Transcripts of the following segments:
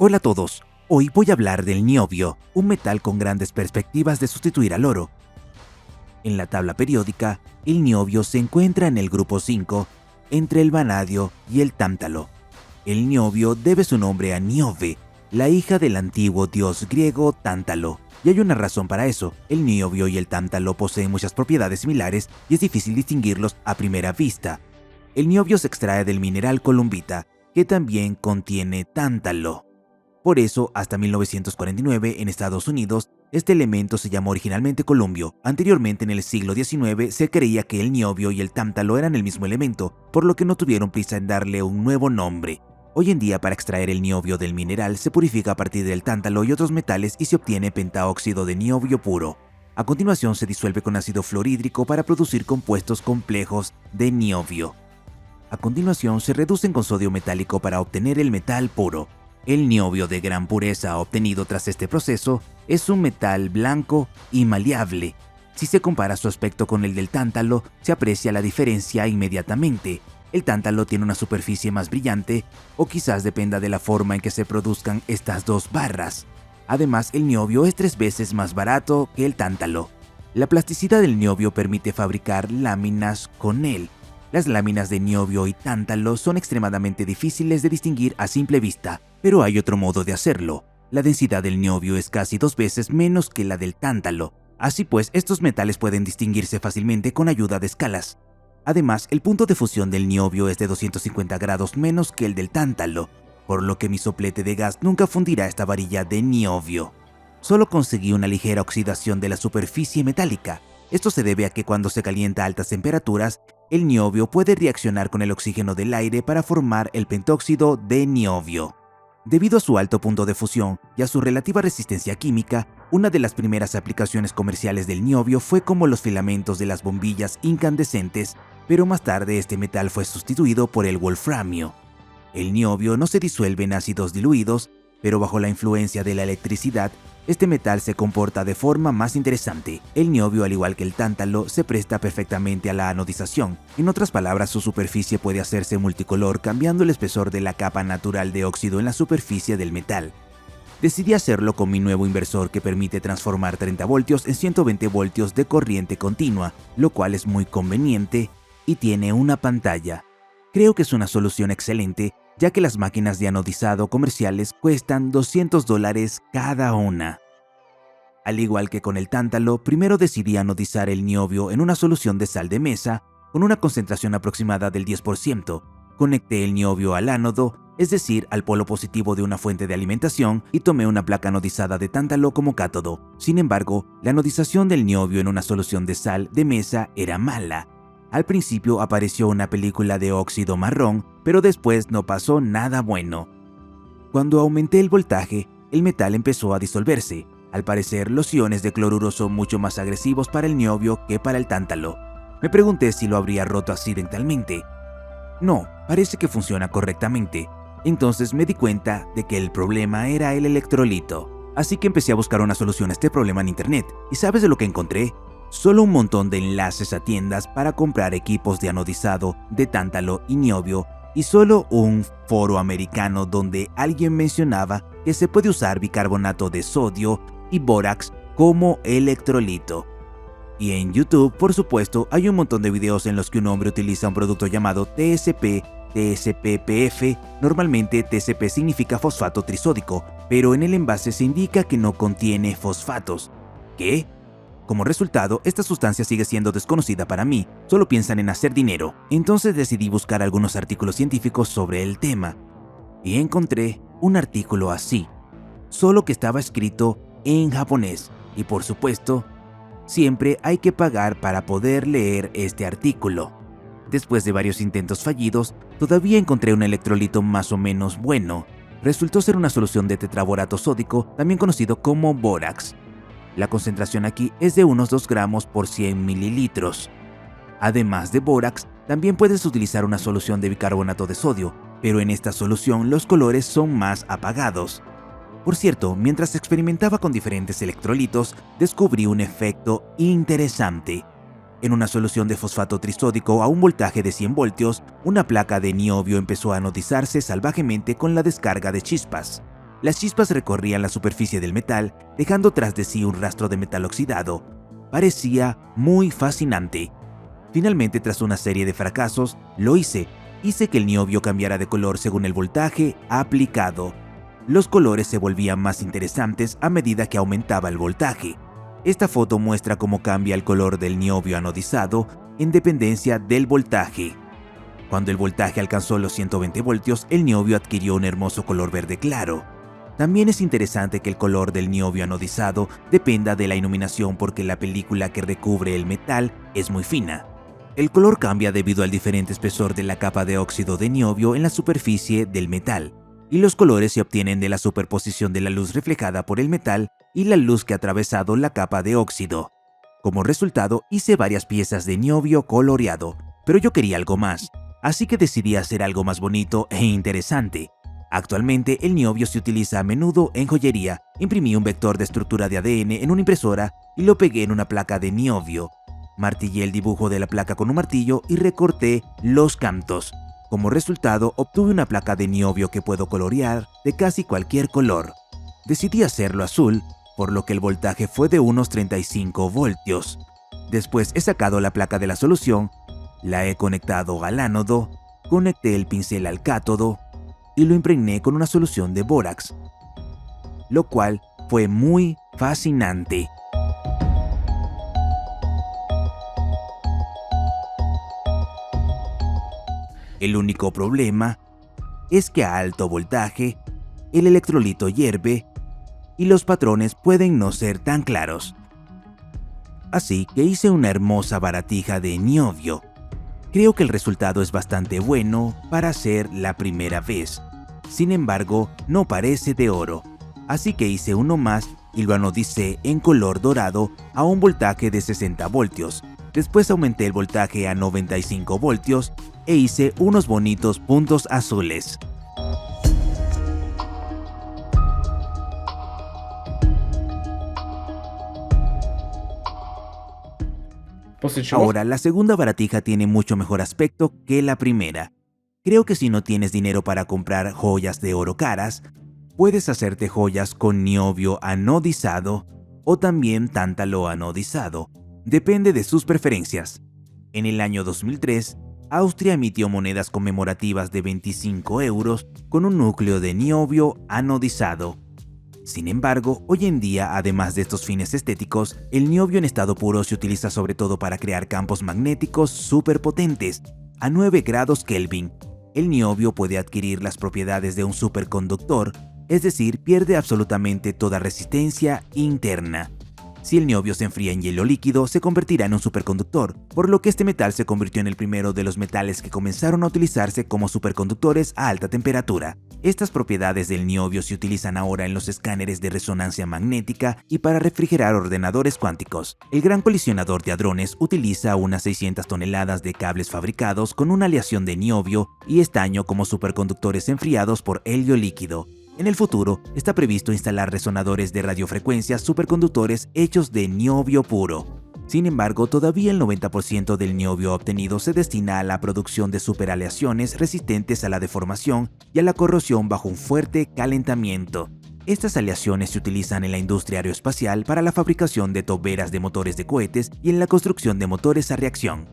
Hola a todos, hoy voy a hablar del niobio, un metal con grandes perspectivas de sustituir al oro. En la tabla periódica, el niobio se encuentra en el grupo 5, entre el vanadio y el tántalo. El niobio debe su nombre a Níobe, la hija del antiguo dios griego Tántalo. Y hay una razón para eso: el niobio y el tántalo poseen muchas propiedades similares y es difícil distinguirlos a primera vista. El niobio se extrae del mineral columbita, que también contiene tántalo. Por eso, hasta 1949, en Estados Unidos, este elemento se llamó originalmente columbio. Anteriormente, en el siglo XIX, se creía que el niobio y el tántalo eran el mismo elemento, por lo que no tuvieron prisa en darle un nuevo nombre. Hoy en día, para extraer el niobio del mineral, se purifica a partir del tántalo y otros metales y se obtiene pentaóxido de niobio puro. A continuación, se disuelve con ácido fluorhídrico para producir compuestos complejos de niobio. A continuación, se reducen con sodio metálico para obtener el metal puro. El niobio de gran pureza obtenido tras este proceso es un metal blanco y maleable. Si se compara su aspecto con el del tántalo, se aprecia la diferencia inmediatamente. El tántalo tiene una superficie más brillante, o quizás dependa de la forma en que se produzcan estas dos barras. Además, el niobio es 3 veces más barato que el tántalo. La plasticidad del niobio permite fabricar láminas con él. Las láminas de niobio y tántalo son extremadamente difíciles de distinguir a simple vista, pero hay otro modo de hacerlo. La densidad del niobio es casi 2 veces menos que la del tántalo. Así pues, estos metales pueden distinguirse fácilmente con ayuda de escalas. Además, el punto de fusión del niobio es de 250 grados menos que el del tántalo, por lo que mi soplete de gas nunca fundirá esta varilla de niobio. Solo conseguí una ligera oxidación de la superficie metálica. Esto se debe a que cuando se calienta a altas temperaturas, el niobio puede reaccionar con el oxígeno del aire para formar el pentóxido de niobio. Debido a su alto punto de fusión y a su relativa resistencia química, una de las primeras aplicaciones comerciales del niobio fue como los filamentos de las bombillas incandescentes, pero más tarde este metal fue sustituido por el wolframio. El niobio no se disuelve en ácidos diluidos, pero bajo la influencia de la electricidad, este metal se comporta de forma más interesante. El niobio, al igual que el tántalo, se presta perfectamente a la anodización. En otras palabras, su superficie puede hacerse multicolor cambiando el espesor de la capa natural de óxido en la superficie del metal. Decidí hacerlo con mi nuevo inversor que permite transformar 30 voltios en 120 voltios de corriente continua, lo cual es muy conveniente y tiene una pantalla. Creo que es una solución excelente, ya que las máquinas de anodizado comerciales cuestan $200 cada una. Al igual que con el tántalo, primero decidí anodizar el niobio en una solución de sal de mesa con una concentración aproximada del 10%. Conecté el niobio al ánodo, es decir, al polo positivo de una fuente de alimentación, y tomé una placa anodizada de tántalo como cátodo. Sin embargo, la anodización del niobio en una solución de sal de mesa era mala. Al principio apareció una película de óxido marrón, pero después no pasó nada bueno. Cuando aumenté el voltaje, el metal empezó a disolverse. Al parecer, los iones de cloruro son mucho más agresivos para el niobio que para el tántalo. Me pregunté si lo habría roto accidentalmente. No, parece que funciona correctamente. Entonces me di cuenta de que el problema era el electrolito. Así que empecé a buscar una solución a este problema en internet. ¿Y sabes de lo que encontré? Solo un montón de enlaces a tiendas para comprar equipos de anodizado de tántalo y niobio, y solo un foro americano donde alguien mencionaba que se puede usar bicarbonato de sodio y bórax como electrolito. Y en YouTube, por supuesto, hay un montón de videos en los que un hombre utiliza un producto llamado TSP, TSPPF. Normalmente TSP significa fosfato trisódico, pero en el envase se indica que no contiene fosfatos. ¿Qué? Como resultado, esta sustancia sigue siendo desconocida para mí, solo piensan en hacer dinero. Entonces decidí buscar algunos artículos científicos sobre el tema. Y encontré un artículo así, solo que estaba escrito en japonés. Y por supuesto, siempre hay que pagar para poder leer este artículo. Después de varios intentos fallidos, todavía encontré un electrolito más o menos bueno. Resultó ser una solución de tetraborato sódico, también conocido como bórax. La concentración aquí es de unos 2 gramos por 100 mililitros. Además de bórax, también puedes utilizar una solución de bicarbonato de sodio, pero en esta solución los colores son más apagados. Por cierto, mientras experimentaba con diferentes electrolitos, descubrí un efecto interesante. En una solución de fosfato trisódico a un voltaje de 100 voltios, una placa de niobio empezó a anodizarse salvajemente con la descarga de chispas. Las chispas recorrían la superficie del metal, dejando tras de sí un rastro de metal oxidado. Parecía muy fascinante. Finalmente, tras una serie de fracasos, lo hice. Hice que el niobio cambiara de color según el voltaje aplicado. Los colores se volvían más interesantes a medida que aumentaba el voltaje. Esta foto muestra cómo cambia el color del niobio anodizado en dependencia del voltaje. Cuando el voltaje alcanzó los 120 voltios, el niobio adquirió un hermoso color verde claro. También es interesante que el color del niobio anodizado dependa de la iluminación porque la película que recubre el metal es muy fina. El color cambia debido al diferente espesor de la capa de óxido de niobio en la superficie del metal, y los colores se obtienen de la superposición de la luz reflejada por el metal y la luz que ha atravesado la capa de óxido. Como resultado, hice varias piezas de niobio coloreado, pero yo quería algo más, así que decidí hacer algo más bonito e interesante. Actualmente, el niobio se utiliza a menudo en joyería. Imprimí un vector de estructura de ADN en una impresora y lo pegué en una placa de niobio. Martillé el dibujo de la placa con un martillo y recorté los cantos. Como resultado, obtuve una placa de niobio que puedo colorear de casi cualquier color. Decidí hacerlo azul, por lo que el voltaje fue de unos 35 voltios. Después he sacado la placa de la solución, la he conectado al ánodo, conecté el pincel al cátodo y lo impregné con una solución de bórax, lo cual fue muy fascinante. El único problema es que a alto voltaje el electrolito hierve y los patrones pueden no ser tan claros. Así que hice una hermosa baratija de niobio. Creo que el resultado es bastante bueno para ser la primera vez. Sin embargo, no parece de oro. Así que hice uno más y lo anodicé en color dorado a un voltaje de 60 voltios. Después aumenté el voltaje a 95 voltios e hice unos bonitos puntos azules. Ahora, la segunda baratija tiene mucho mejor aspecto que la primera. Creo que si no tienes dinero para comprar joyas de oro caras, puedes hacerte joyas con niobio anodizado o también tántalo anodizado. Depende de sus preferencias. En el año 2003, Austria emitió monedas conmemorativas de 25 euros con un núcleo de niobio anodizado. Sin embargo, hoy en día, además de estos fines estéticos, el niobio en estado puro se utiliza sobre todo para crear campos magnéticos superpotentes a 9 grados Kelvin. El niobio puede adquirir las propiedades de un superconductor, es decir, pierde absolutamente toda resistencia interna. Si el niobio se enfría en hielo líquido, se convertirá en un superconductor, por lo que este metal se convirtió en el primero de los metales que comenzaron a utilizarse como superconductores a alta temperatura. Estas propiedades del niobio se utilizan ahora en los escáneres de resonancia magnética y para refrigerar ordenadores cuánticos. El Gran Colisionador de Hadrones utiliza unas 600 toneladas de cables fabricados con una aleación de niobio y estaño como superconductores enfriados por helio líquido. En el futuro, está previsto instalar resonadores de radiofrecuencias superconductores hechos de niobio puro. Sin embargo, todavía el 90% del niobio obtenido se destina a la producción de superaleaciones resistentes a la deformación y a la corrosión bajo un fuerte calentamiento. Estas aleaciones se utilizan en la industria aeroespacial para la fabricación de toberas de motores de cohetes y en la construcción de motores a reacción.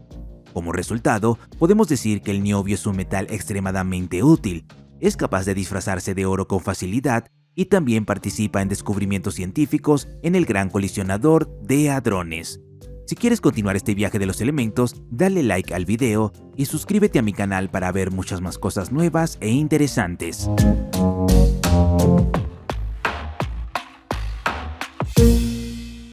Como resultado, podemos decir que el niobio es un metal extremadamente útil. Es capaz de disfrazarse de oro con facilidad y también participa en descubrimientos científicos en el Gran Colisionador de Hadrones. Si quieres continuar este viaje de los elementos, dale like al video y suscríbete a mi canal para ver muchas más cosas nuevas e interesantes.